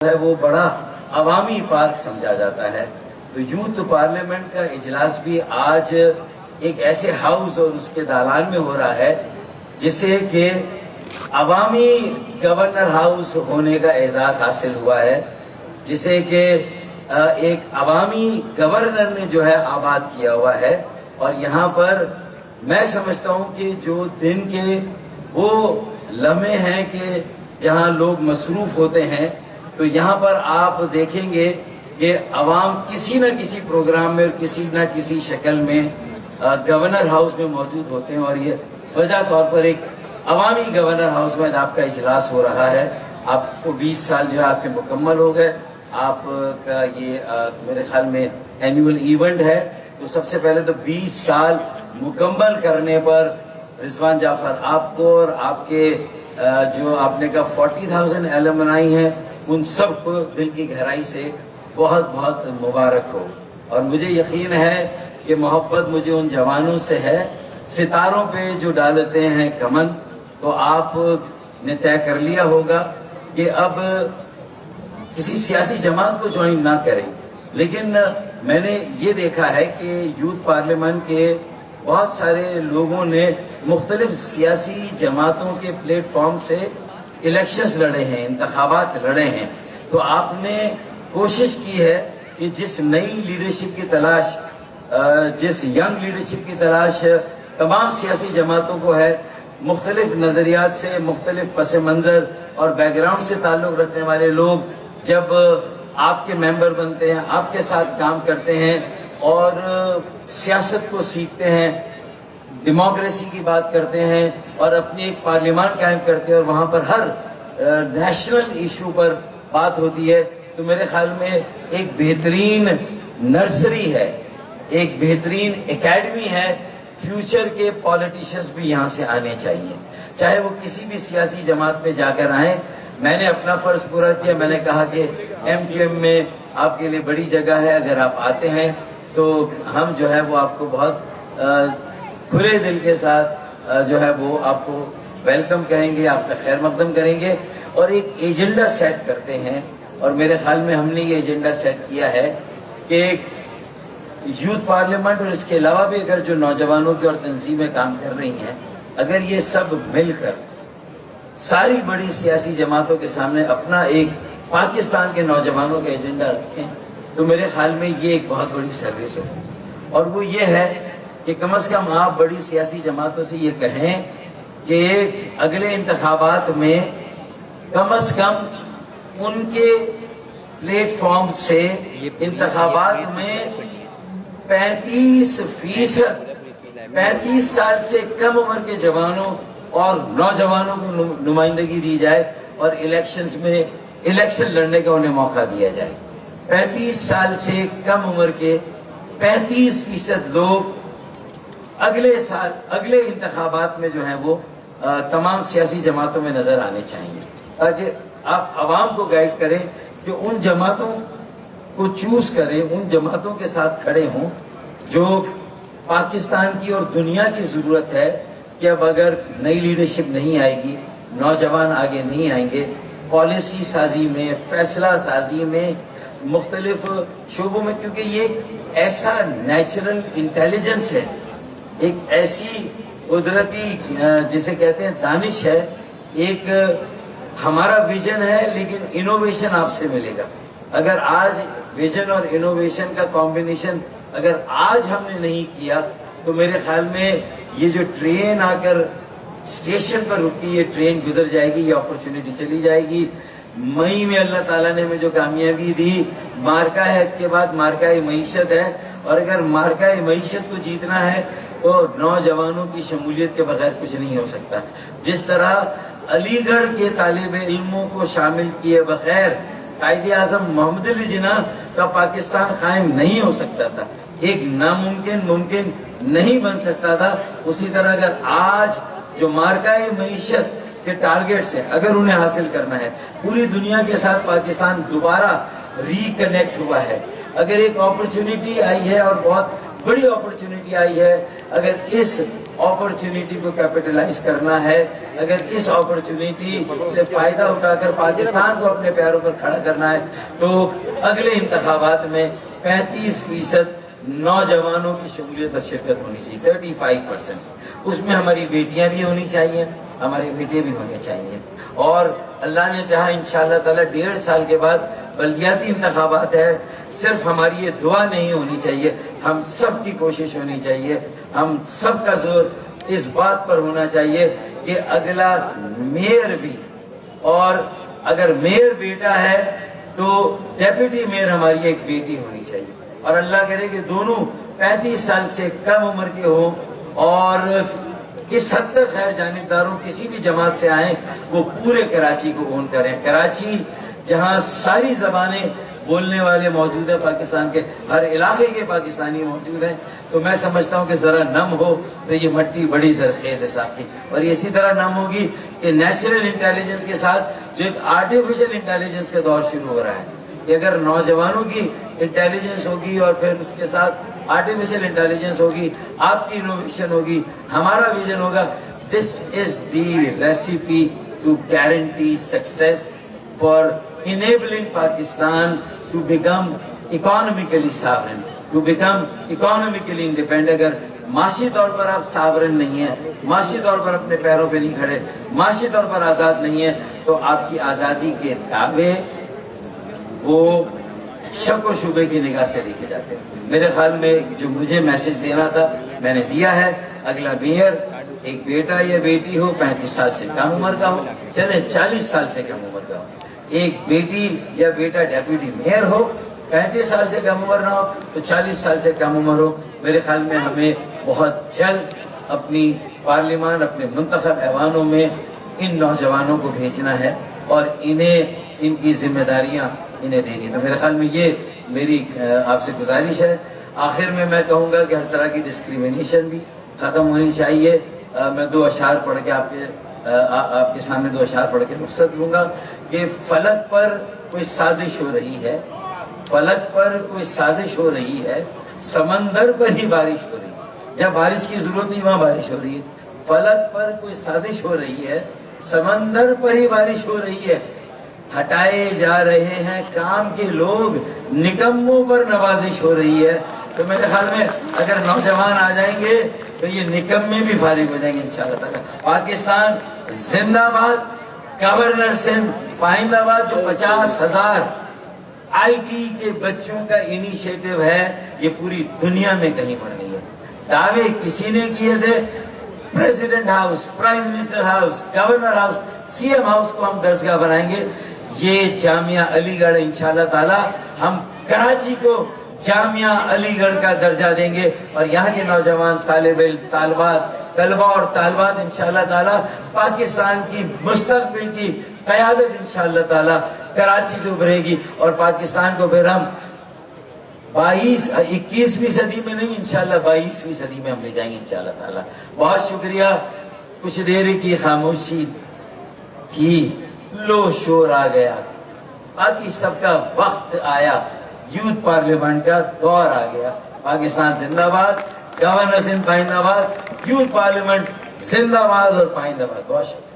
ہے वो बड़ा अवामी पार्क समझा जाता है। तो यूथ पार्लियामेंट का इजलास भी आज एक ऐसे हाउस और उसके दालान में हो रहा है जिसे कि अवामी गवर्नर हाउस होने का एजाज़ हासिल हुआ है, जिसे कि एक अवामी गवर्नर ने जो है आबाद किया हुआ है। और यहाँ पर मैं समझता हूँ कि जो दिन के वो लम्हे हैं कि जहाँ लोग मसरूफ़ होते हैं, तो यहाँ पर आप देखेंगे कि अवाम किसी न किसी प्रोग्राम में और किसी न किसी शक्ल में गवर्नर हाउस में मौजूद होते हैं। और ये वजह तौर पर एक अवामी गवर्नर हाउस में आपका इजलास हो रहा है। आपको 20 साल जो है आपके मुकम्मल हो गए। आपका ये मेरे ख्याल में एनुअल इवेंट है। तो सबसे पहले तो 20 साल मुकम्मल करने पर रिजवान जाफर आपको और आपके जो आपने कहा 40,000 एलुमनाई हैं, उन सब को दिल की गहराई से बहुत बहुत मुबारक हो। और मुझे यकीन है कि मोहब्बत मुझे उन जवानों से है, सितारों पे जो डालते हैं कमन। तो आपने तय कर लिया होगा कि अब किसी सियासी जमात को ज्वाइन ना करें। लेकिन मैंने ये देखा है कि यूथ पार्लियामेंट के बहुत सारे लोगों ने मुख्तलिफ सियासी जमातों के प्लेटफॉर्म से इलेक्शंस लड़े हैं, इंतखाबात लड़े हैं। तो आपने कोशिश की है कि जिस नई लीडरशिप की तलाश, जिस यंग लीडरशिप की तलाश तमाम सियासी जमातों को है, मुख्तलिफ नज़रियात से, मुख्तलिफ पस मंज़र और बैकग्राउंड से ताल्लुक़ रखने वाले लोग जब आपके मेंबर बनते हैं, आपके साथ काम करते हैं और सियासत को सीखते हैं, डेमोक्रेसी की बात करते हैं और अपनी एक पार्लियामान कायम करते हैं और वहाँ पर हर नेशनल इशू पर बात होती है, तो मेरे ख्याल में एक बेहतरीन नर्सरी है, एक बेहतरीन एकेडमी है। फ्यूचर के पॉलिटिशियंस भी यहाँ से आने चाहिए, चाहे वो किसी भी सियासी जमात में जाकर आएँ। मैंने अपना फ़र्ज़ पूरा किया। मैंने कहा कि MQM में आपके लिए बड़ी जगह है, अगर आप आते हैं तो हम जो है वो आपको बहुत खुले दिल के साथ जो है वो आपको वेलकम कहेंगे, आपका खैर मकदम करेंगे और एक एजेंडा सेट करते हैं। और मेरे ख्याल में हमने ये एजेंडा सेट किया है कि एक यूथ पार्लियामेंट और इसके अलावा भी अगर जो नौजवानों की और तंजीमें काम कर रही हैं, अगर ये सब मिलकर सारी बड़ी सियासी जमातों के सामने अपना एक पाकिस्तान के नौजवानों का एजेंडा रखें, तो मेरे ख्याल में ये एक बहुत बड़ी सर्विस होगी। और वो ये है कि कम से कम आप बड़ी सियासी जमातों से ये कहें कि अगले इंतखाबात में कम से कम उनके प्लेटफॉर्म से इंतखाबात में 35% 35 साल से कम उम्र के जवानों और नौजवानों को नुमाइंदगी दी जाए और इलेक्शंस में इलेक्शन लड़ने का उन्हें मौका दिया जाए। 35 साल से कम उम्र के 35% लोग अगले साल अगले इंतखाबात में जो है वो तमाम सियासी जमातों में नजर आने चाहिए, ताकि आप आवाम को गाइड करें कि उन जमातों को चूज करें, उन जमातों के साथ खड़े हों जो पाकिस्तान की और दुनिया की ज़रूरत है। कि अब अगर नई लीडरशिप नहीं आएगी, नौजवान आगे नहीं आएंगे, पॉलिसी साजी में, फैसला साजी में, मुख्तलिफ शोबों में, क्योंकि ये ऐसा नेचुरल इंटेलिजेंस है, एक ऐसी कुदरती जिसे कहते हैं दानिश है। एक हमारा विजन है लेकिन इनोवेशन आपसे मिलेगा। अगर आज विजन और इनोवेशन का कॉम्बिनेशन अगर आज हमने नहीं किया, तो मेरे ख्याल में ये जो ट्रेन आकर स्टेशन पर रुकी, ये ट्रेन गुजर जाएगी, ये अपॉर्चुनिटी चली जाएगी। मई में अल्लाह ताला ने हमें जो कामयाबी दी, मार्का है के बाद मार्का मईशत है, और अगर मार्का मईशत को जीतना है तो नौजवानों की शमूलियत के बगैर कुछ नहीं हो सकता। जिस तरह अलीगढ़ के तालिब इल्मों को शामिल किए बगैर कायदे आज़म मोहम्मद अली जिन्ना का पाकिस्तान कायम नहीं हो सकता था, एक नामुमकिन मुमकिन नहीं बन सकता था, उसी तरह अगर आज जो मार्का मईशत के टारगेट्स हैं, अगर उन्हें हासिल करना है, पूरी दुनिया के साथ पाकिस्तान दोबारा रिकनेक्ट हुआ है, अगर एक अपॉर्चुनिटी आई है और बहुत बड़ी अपॉर्चुनिटी आई है, अगर इस اپرچونٹی کو کیپٹلائز کرنا ہے، اگر اس اپرچونٹی سے فائدہ اٹھا کر پاکستان کو اپنے پیروں پر کھڑا کرنا ہے تو اگلے انتخابات میں 35% نوجوانوں کی شمولیت اور شرکت ہونی چاہیے، 35%۔ اس میں ہماری بیٹیاں بھی ہونی چاہیے، ہمارے بیٹے بھی ہونے چاہیے، اور اللہ نے چاہا انشاءاللہ تعالیٰ 1.5 سال کے بعد بلدیاتی انتخابات ہے۔ صرف ہماری یہ دعا نہیں ہونی چاہیے، ہم سب کی کوشش ہونی چاہیے، ہم سب کا زور اس بات پر ہونا چاہیے کہ اگلا میئر بھی، اور اگر میئر بیٹا ہے تو ڈیپٹی میئر ہماری ایک بیٹی ہونی چاہیے، اور اللہ کرے کہ دونوں 35 سال سے کم عمر کے ہوں، اور اس حد تک خیر جانبداروں کسی بھی جماعت سے آئیں وہ پورے کراچی کو اون کریں۔ کراچی جہاں ساری زبانیں بولنے والے موجود ہیں، پاکستان کے ہر علاقے کے پاکستانی موجود ہیں، تو میں سمجھتا ہوں کہ ذرا نم ہو تو یہ مٹی بڑی زرخیز ہے ساتھی، اور اسی طرح نم ہوگی کہ نیچرل انٹیلیجنس کے ساتھ جو ایک آرٹیفیشل انٹیلیجنس کا دور شروع ہو رہا ہے، کہ اگر نوجوانوں کی انٹیلیجنس ہوگی اور پھر اس کے ساتھ آرٹیفیشل انٹیلیجنس ہوگی، آپ کی انوویشن ہوگی، ہمارا ویژن ہوگا، this is the recipe to guarantee success for enabling Pakistan to become economically sovereign, to become economically independent۔ اگر معاشی طور پر آپ ساورن نہیں ہیں، معاشی طور پر اپنے پیروں پہ نہیں کھڑے، معاشی طور پر آزاد نہیں ہیں، تو آپ کی آزادی کے دعوے وہ شک و شبے کی نگاہ سے دیکھے جاتے ہیں۔ میرے خیال میں جو مجھے میسج دینا تھا میں نے دیا ہے۔ اگلا میئر ایک بیٹا یا بیٹی ہو 35 سال سے کم عمر کا ہو، چلے 40 سال سے کم عمر کا ہو، ایک بیٹی یا بیٹا ڈیپٹی میئر ہو، 35 سال سے کم عمر نہ ہو تو 40 سال سے کم عمر ہو۔ میرے خیال میں ہمیں بہت جلد اپنی پارلیمان، اپنے منتخب ایوانوں میں ان نوجوانوں کو بھیجنا ہے اور انہیں ان کی ذمہ داریاں انہیں دینی۔ تو میرے خیال میں یہ میری آپ سے گزارش ہے۔ آخر میں میں کہوں گا کہ ہر طرح کی ڈسکریمنیشن بھی ختم ہونی چاہیے۔ میں 2 اشعار پڑھ کے آپ کے سامنے 2 اشعار پڑھ کے رخصت لوں گا کہ فلک پر کوئی سازش ہو رہی ہے، فلک پر کوئی سازش ہو رہی ہے، سمندر پر ہی بارش ہو رہی ہے، جب بارش کی ضرورت نہیں وہاں بارش ہو رہی ہے۔ فلک پر کوئی سازش ہو رہی ہے، سمندر پر ہی بارش ہو رہی ہے، ہٹائے جا رہے ہیں کام کے لوگ، نکموں پر نوازش ہو رہی ہے۔ تو میرے خیال میں اگر نوجوان آ جائیں گے تو یہ نکمے بھی فارغ ہو جائیں گے انشاءاللہ تعالیٰ۔ پاکستان زندہ باد۔ گورنر سندھ پائندہ آباد جو 50,000 آئی ٹی کے بچوں کا انیشیٹو ہے، یہ پوری دنیا میں کہیں پر نہیں ہے۔ دعوے کسی نے کیے تھے، president house, prime minister house, governor house, C M house کو ہم درسگاہ بنائیں گے۔ یہ جامعہ علی گڑھ انشاءاللہ تعالی ہم کراچی کو جامعہ علی گڑھ کا درجہ دیں گے، اور یہاں کے نوجوان طلبہ اور طالبات انشاءاللہ تعالی پاکستان کی مستقبل کی قیادت انشاءاللہ تعالی کراچی سے ابھرے گی، اور پاکستان کو پھر ہم 21ویں صدی میں نہیں انشاءاللہ 22ویں صدی میں ہم لے جائیں گے انشاءاللہ تعالی۔ بہت شکریہ۔ کچھ دیر کی خاموشی تھی، لو شور آ گیا، باقی سب کا وقت آیا، یوتھ پارلیمنٹ کا دور آ گیا۔ پاکستان زندہ باد، گورنر سندھ پائندہ باد، یوتھ پارلیمنٹ زندہ باد اور پائندہ باد۔ بہت شکریہ۔